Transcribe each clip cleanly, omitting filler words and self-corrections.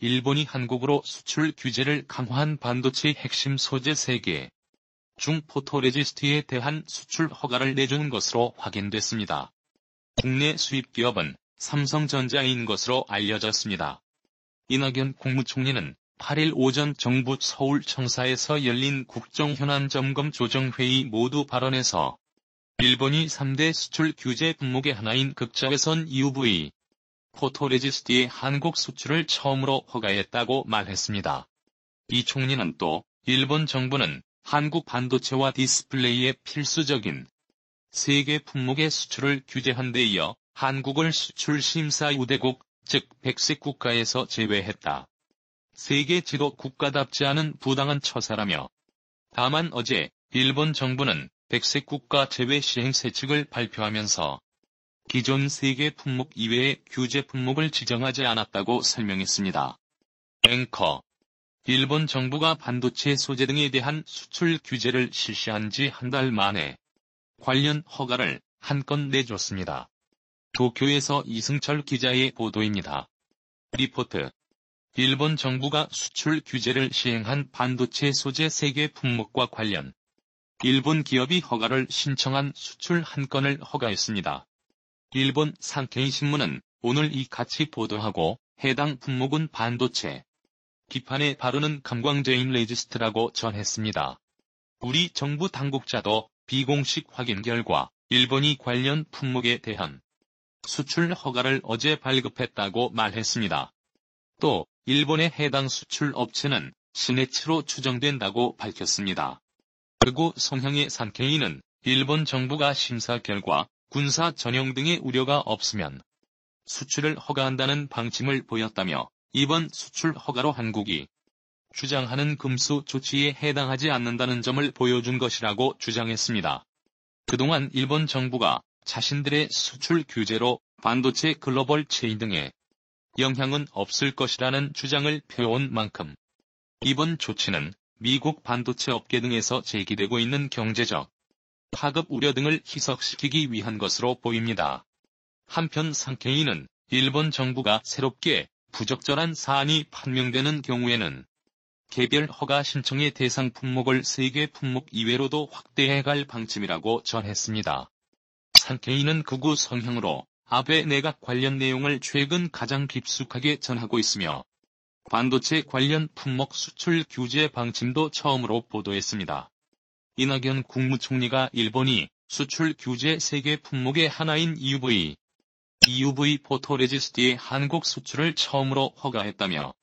일본이 한국으로 수출 규제를 강화한 반도체 핵심 소재 3개 중 포토레지스트에 대한 수출 허가를 내준 것으로 확인됐습니다. 국내 수입 기업은 삼성전자인 것으로 알려졌습니다. 이낙연 국무총리는 8일 오전 정부 서울청사에서 열린 국정현안 점검 조정회의 모두 발언에서 일본이 3대 수출 규제 품목의 하나인 극자외선 UV, 포토레지스트의 한국 수출을 처음으로 허가했다고 말했습니다. 이 총리는 또 일본 정부는 한국 반도체와 디스플레이의 필수적인 3개 품목의 수출을 규제한 데 이어 한국을 수출 심사 우대국, 즉 백색 국가에서 제외했다. 세계 지도 국가답지 않은 부당한 처사라며 다만 어제 일본 정부는 백색 국가 제외 시행 세칙을 발표하면서 기존 3개 품목 이외의 규제 품목을 지정하지 않았다고 설명했습니다. 앵커 일본 정부가 반도체 소재 등에 대한 수출 규제를 실시한 지 한 달 만에 관련 허가를 한 건 내줬습니다. 도쿄에서 이승철 기자의 보도입니다. 리포트 일본 정부가 수출 규제를 시행한 반도체 소재 3개 품목과 관련 일본 기업이 허가를 신청한 수출 한 건을 허가했습니다. 일본 산케이 신문은 오늘 이같이 보도하고 해당 품목은 반도체 기판에 바르는 감광제인 레지스트라고 전했습니다. 우리 정부 당국자도 비공식 확인 결과 일본이 관련 품목에 대한 수출 허가를 어제 발급했다고 말했습니다. 또 일본의 해당 수출 업체는 시네츠로 추정된다고 밝혔습니다. 그리고 성향의 산케이는 일본 정부가 심사 결과 군사 전용 등의 우려가 없으면 수출을 허가한다는 방침을 보였다며 이번 수출 허가로 한국이 주장하는 금수 조치에 해당하지 않는다는 점을 보여준 것이라고 주장했습니다. 그동안 일본 정부가 자신들의 수출 규제로 반도체 글로벌 체인 등에 영향은 없을 것이라는 주장을 펴온 만큼 이번 조치는 미국 반도체 업계 등에서 제기되고 있는 경제적 파급 우려 등을 희석시키기 위한 것으로 보입니다. 한편 산케이는 일본 정부가 새롭게 부적절한 사안이 판명되는 경우에는 개별 허가 신청의 대상 품목을 3개 품목 이외로도 확대해갈 방침이라고 전했습니다. 산케이는 극우 성향으로 아베 내각 관련 내용을 최근 가장 깊숙하게 전하고 있으며 반도체 관련 품목 수출 규제 방침도 처음으로 보도했습니다. 이낙연 국무총리가 일본이 수출 규제 3개 품목의 하나인 EUV 포토레지스트의 한국 수출을 처음으로 허가했다며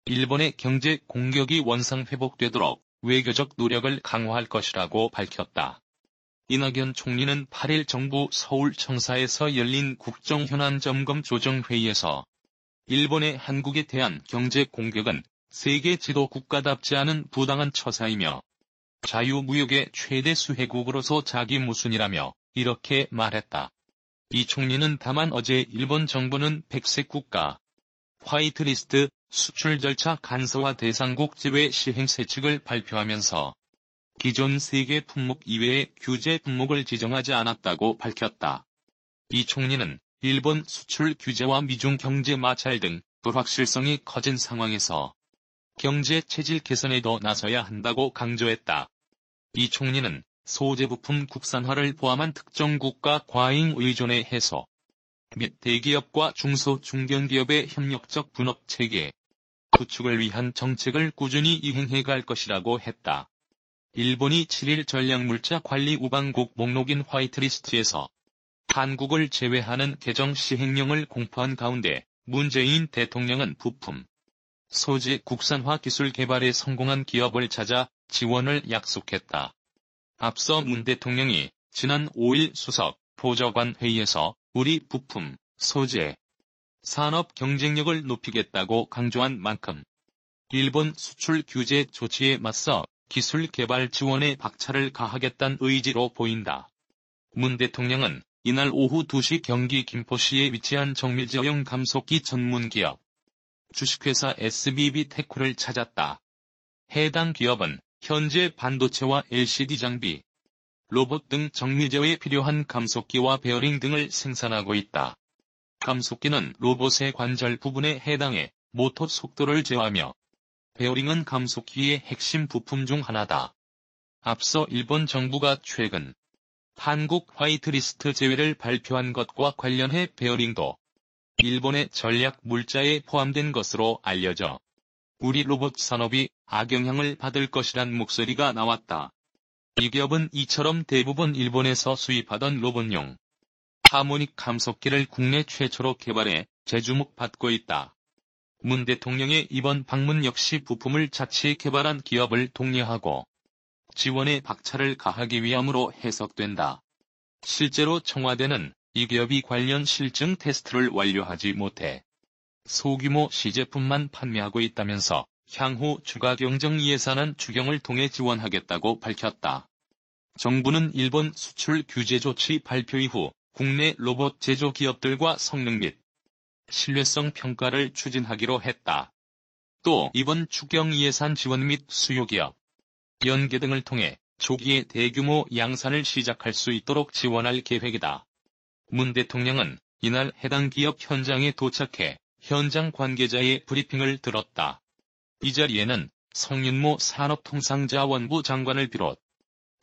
일본의 경제 공격이 원상 회복되도록 외교적 노력을 강화할 것이라고 밝혔다. 이낙연 총리는 8일 정부 서울청사에서 열린 국정현안점검 조정회의에서 일본의 한국에 대한 경제 공격은 세계 지도 국가답지 않은 부당한 처사이며 자유무역의 최대 수혜국으로서 자기무순이라며 이렇게 말했다. 이 총리는 다만 어제 일본 정부는 백색 국가 화이트리스트 수출 절차 간소화 대상국 제외 시행 세칙을 발표하면서 기존 3개 품목 이외의 규제 품목을 지정하지 않았다고 밝혔다. 이 총리는 일본 수출 규제와 미중 경제 마찰 등 불확실성이 커진 상황에서 경제 체질 개선에도 나서야 한다고 강조했다. 이 총리는 소재 부품 국산화를 포함한 특정 국가 과잉 의존의 해소 및 대기업과 중소 중견기업의 협력적 분업 체계 구축을 위한 정책을 꾸준히 이행해 갈 것이라고 했다. 일본이 7일 전략물자 관리 우방국 목록인 화이트리스트에서 한국을 제외하는 개정 시행령을 공포한 가운데 문재인 대통령은 부품, 소재 국산화 기술 개발에 성공한 기업을 찾아 지원을 약속했다. 앞서 문 대통령이 지난 5일 수석 보좌관 회의에서 우리 부품, 소재, 산업 경쟁력을 높이겠다고 강조한 만큼 일본 수출 규제 조치에 맞서 기술 개발 지원에 박차를 가하겠다는 의지로 보인다. 문 대통령은 이날 오후 2시 경기 김포시에 위치한 정밀제어용 감속기 전문기업 주식회사 SBB테크를 찾았다. 해당 기업은 현재 반도체와 LCD 장비, 로봇 등 정밀제어에 필요한 감속기와 베어링 등을 생산하고 있다. 감속기는 로봇의 관절 부분에 해당해 모터 속도를 제어하며 베어링은 감속기의 핵심 부품 중 하나다. 앞서 일본 정부가 최근 한국 화이트리스트 제외를 발표한 것과 관련해 베어링도 일본의 전략 물자에 포함된 것으로 알려져 우리 로봇 산업이 악영향을 받을 것이란 목소리가 나왔다. 이 기업은 이처럼 대부분 일본에서 수입하던 로봇용 하모닉 감속기를 국내 최초로 개발해 재주목받고 있다. 문 대통령의 이번 방문 역시 부품을 자체 개발한 기업을 독려하고 지원에 박차를 가하기 위함으로 해석된다. 실제로 청와대는 이 기업이 관련 실증 테스트를 완료하지 못해 소규모 시제품만 판매하고 있다면서 향후 추가 경정 예산안 추경을 통해 지원하겠다고 밝혔다. 정부는 일본 수출 규제 조치 발표 이후 국내 로봇 제조 기업들과 성능 및 신뢰성 평가를 추진하기로 했다. 또 이번 추경 예산 지원 및 수요기업 연계 등을 통해 조기에 대규모 양산을 시작할 수 있도록 지원할 계획이다. 문 대통령은 이날 해당 기업 현장에 도착해 현장 관계자의 브리핑을 들었다. 이 자리에는 성윤모 산업통상자원부 장관을 비롯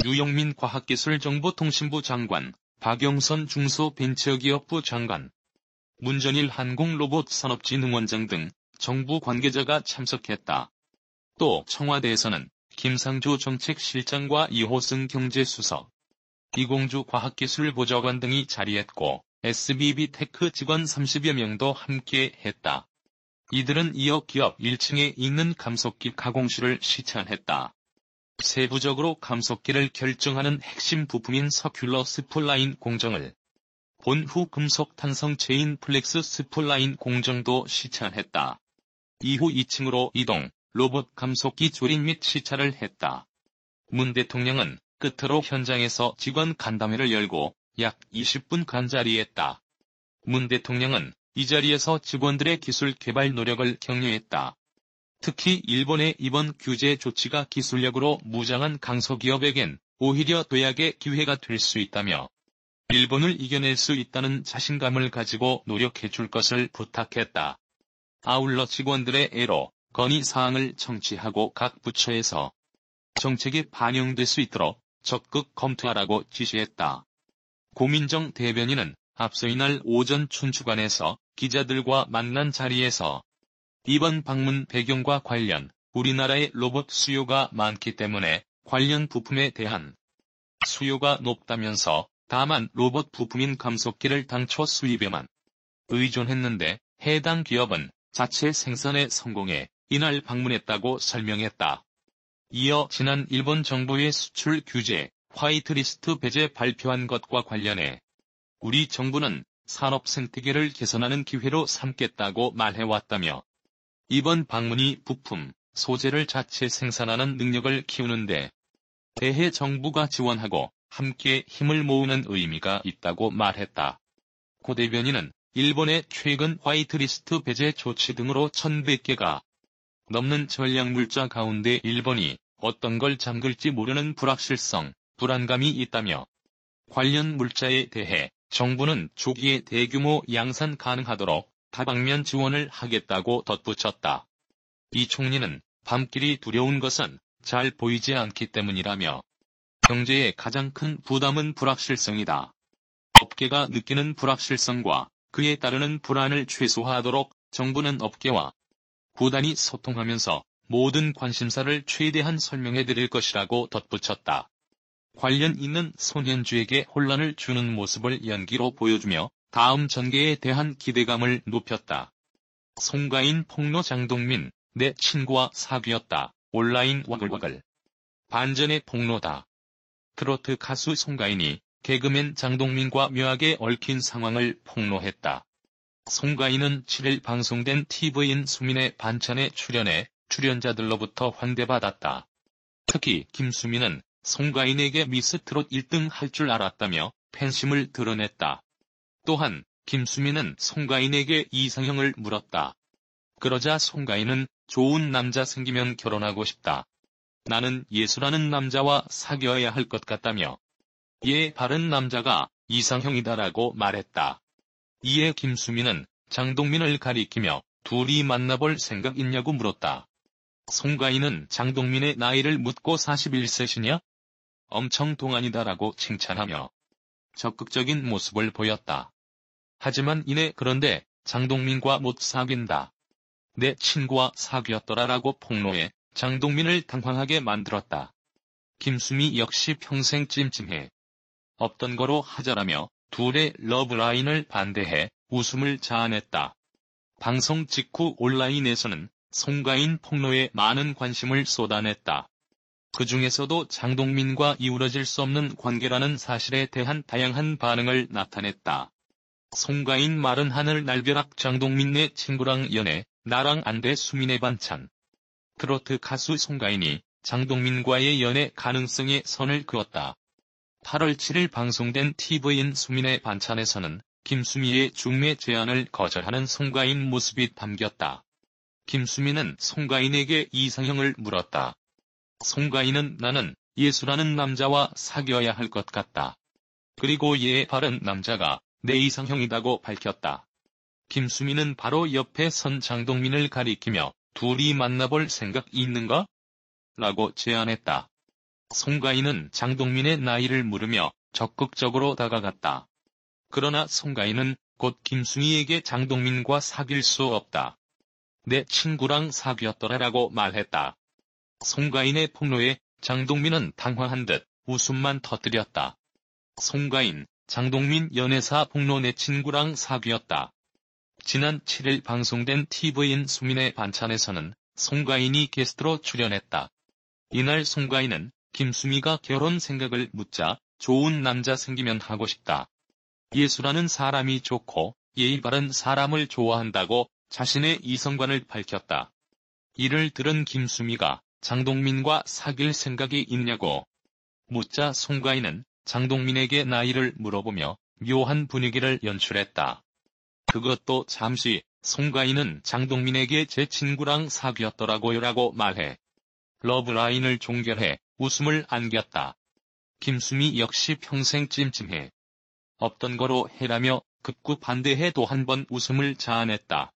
유영민 과학기술정보통신부 장관, 박영선 중소벤처기업부 장관, 문전일 항공로봇산업진흥원장 등 정부 관계자가 참석했다. 또 청와대에서는 김상조 정책실장과 이호승 경제수석, 이공주 과학기술보좌관 등이 자리했고 SBB테크 직원 30여 명도 함께했다. 이들은 이어 기업 1층에 있는 감속기 가공실을 시찰했다. 세부적으로 감속기를 결정하는 핵심 부품인 서큘러 스폴라인 공정을 본 후 금속 탄성 체인 플렉스 스폴라인 공정도 시찰했다. 이후 2층으로 이동, 로봇 감속기 조립 및 시찰을 했다. 문 대통령은 끝으로 현장에서 직원 간담회를 열고 약 20분간 자리했다. 문 대통령은 이 자리에서 직원들의 기술 개발 노력을 격려했다. 특히 일본의 이번 규제 조치가 기술력으로 무장한 강소기업에겐 오히려 도약의 기회가 될 수 있다며 일본을 이겨낼 수 있다는 자신감을 가지고 노력해 줄 것을 부탁했다. 아울러 직원들의 애로 건의사항을 청취하고 각 부처에서 정책이 반영될 수 있도록 적극 검토하라고 지시했다. 고민정 대변인은 앞서 이날 오전 춘추관에서 기자들과 만난 자리에서 이번 방문 배경과 관련 우리나라의 로봇 수요가 많기 때문에 관련 부품에 대한 수요가 높다면서 다만 로봇 부품인 감속기를 당초 수입에만 의존했는데 해당 기업은 자체 생산에 성공해 이날 방문했다고 설명했다. 이어 지난 일본 정부의 수출 규제 화이트리스트 배제 발표한 것과 관련해 우리 정부는 산업 생태계를 개선하는 기회로 삼겠다고 말해왔다며 이번 방문이 부품, 소재를 자체 생산하는 능력을 키우는데 대해 정부가 지원하고 함께 힘을 모으는 의미가 있다고 말했다. 고 대변인은 일본의 최근 화이트리스트 배제 조치 등으로 1,100개가 넘는 전략물자 가운데 일본이 어떤 걸 잠글지 모르는 불확실성, 불안감이 있다며 관련 물자에 대해 정부는 조기에 대규모 양산 가능하도록 다방면 지원을 하겠다고 덧붙였다. 이 총리는 밤길이 두려운 것은 잘 보이지 않기 때문이라며 경제의 가장 큰 부담은 불확실성이다. 업계가 느끼는 불확실성과 그에 따르는 불안을 최소화하도록 정부는 업계와 부단히 소통하면서 모든 관심사를 최대한 설명해드릴 것이라고 덧붙였다. 관련 있는 손현주에게 혼란을 주는 모습을 연기로 보여주며 다음 전개에 대한 기대감을 높였다. 송가인 폭로 장동민, 내 친구와 사귀었다. 온라인 와글와글. 반전의 폭로다. 트로트 가수 송가인이 개그맨 장동민과 묘하게 얽힌 상황을 폭로했다. 송가인은 7일 방송된 TV인 수민의 반찬에 출연해 출연자들로부터 환대받았다. 특히 김수민은 송가인에게 미스트롯 1등 할 줄 알았다며 팬심을 드러냈다. 또한 김수민은 송가인에게 이상형을 물었다. 그러자 송가인은 좋은 남자 생기면 결혼하고 싶다. 나는 예수라는 남자와 사귀어야 할 것 같다며 예 바른 남자가 이상형이다라고 말했다. 이에 김수민은 장동민을 가리키며 둘이 만나볼 생각 있냐고 물었다. 송가인은 장동민의 나이를 묻고 41세시냐? 엄청 동안이다라고 칭찬하며 적극적인 모습을 보였다. 하지만 이내 그런데 장동민과 못 사귄다. 내 친구와 사귀었더라라고 폭로해 장동민을 당황하게 만들었다. 김수미 역시 평생 찜찜해. 없던 거로 하자라며 둘의 러브라인을 반대해 웃음을 자아냈다. 방송 직후 온라인에서는 송가인 폭로에 많은 관심을 쏟아냈다. 그 중에서도 장동민과 이루어질 수 없는 관계라는 사실에 대한 다양한 반응을 나타냈다. 송가인 마른 하늘 날벼락 장동민 내 친구랑 연애, 나랑 안 돼 수민의 반찬. 트로트 가수 송가인이 장동민과의 연애 가능성에 선을 그었다. 8월 7일 방송된 TVN 수민의 반찬에서는 김수미의 중매 제안을 거절하는 송가인 모습이 담겼다. 김수미는 송가인에게 이상형을 물었다. 송가인은 나는 예수라는 남자와 사귀어야 할 것 같다. 그리고 예의 바른 남자가 내 이상형이라고 밝혔다. 김수미는 바로 옆에 선 장동민을 가리키며 둘이 만나볼 생각 있는가? 라고 제안했다. 송가인은 장동민의 나이를 물으며 적극적으로 다가갔다. 그러나 송가인은 곧 김수미에게 장동민과 사귈 수 없다. 내 친구랑 사귀었더라라고 말했다. 송가인의 폭로에 장동민은 당황한 듯 웃음만 터뜨렸다. 송가인, 장동민 연애사 폭로 내 친구랑 사귀었다. 지난 7일 방송된 TVN 수민의 반찬에서는 송가인이 게스트로 출연했다. 이날 송가인은 김수미가 결혼 생각을 묻자 좋은 남자 생기면 하고 싶다. 예수라는 사람이 좋고 예의 바른 사람을 좋아한다고 자신의 이성관을 밝혔다. 이를 들은 김수미가 장동민과 사귈 생각이 있냐고 묻자 송가인은 장동민에게 나이를 물어보며 묘한 분위기를 연출했다. 그것도 잠시 송가인은 장동민에게 제 친구랑 사귀었더라고요라고 말해 러브라인을 종결해 웃음을 안겼다. 김수미 역시 평생 찜찜해. 없던 거로 해라며 극구 반대해 또 한 번 웃음을 자아냈다.